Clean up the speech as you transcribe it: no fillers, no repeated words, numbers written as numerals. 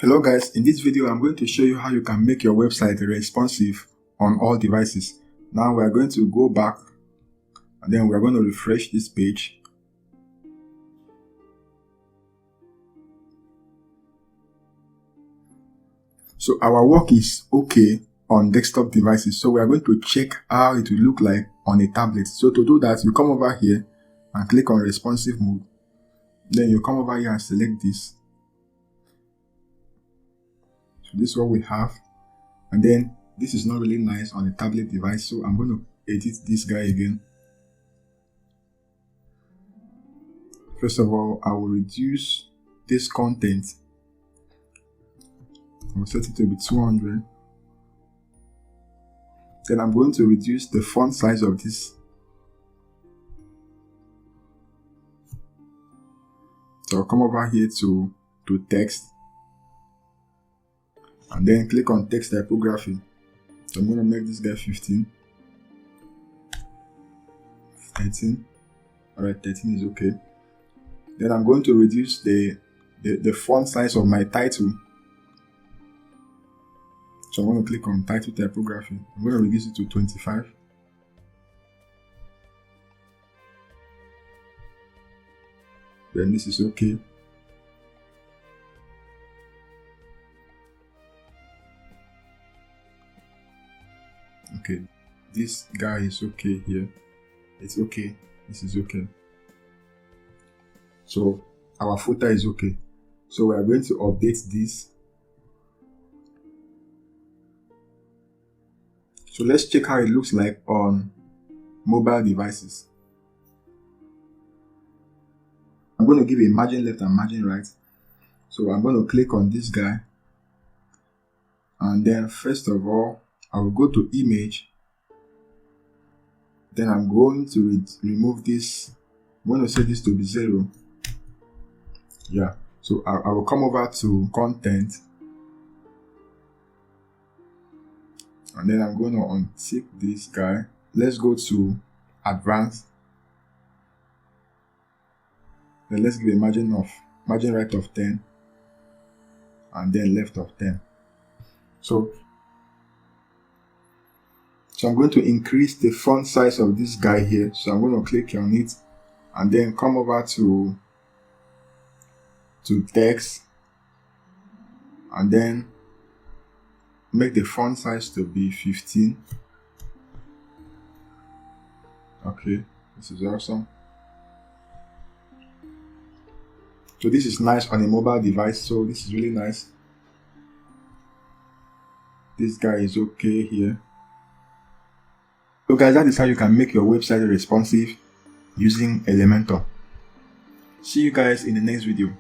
Hello guys, in this video I'm going to show you how you can make your website responsive on all devices. Now we are going to go back and then we are going to refresh this page. So our work is okay on desktop devices, so we are going to check how it will look like on a tablet. So to do that, you come over here and click on responsive mode. Then you come over here and select this. So this is what we have, and then this is not really nice on a tablet device, so I'm going to edit this guy again. First of all, I will reduce this content. I will set it to be 200. Then I'm going to reduce the font size of this. So I'll come over here to text. And then click on text typography. So I'm going to make this guy 15. 13. Alright, 13 is okay. Then I'm going to reduce the font size of my title. So I'm going to click on title typography. I'm going to reduce it to 25. Then this is okay. Okay, this guy is okay here. It's okay. This is okay. So our footer is okay. So we are going to update this. So let's check how it looks like on mobile devices. I'm going to give a margin left and margin right. So I'm going to click on this guy. And then first of all, I will go to image. Then I'm going to remove this. I'm going to set this to be 0. Yeah. So I will come over to content. And then I'm going to untick this guy. Let's go to advanced. Then let's give a margin right of 10. And then left of 10. So I'm going to increase the font size of this guy here. So I'm going to click on it and then come over to text and then make the font size to be 15. Okay, this is awesome. So this is nice on a mobile device. So this is really nice. This guy is okay here. So guys, that is how you can make your website responsive using Elementor. See you guys in the next video.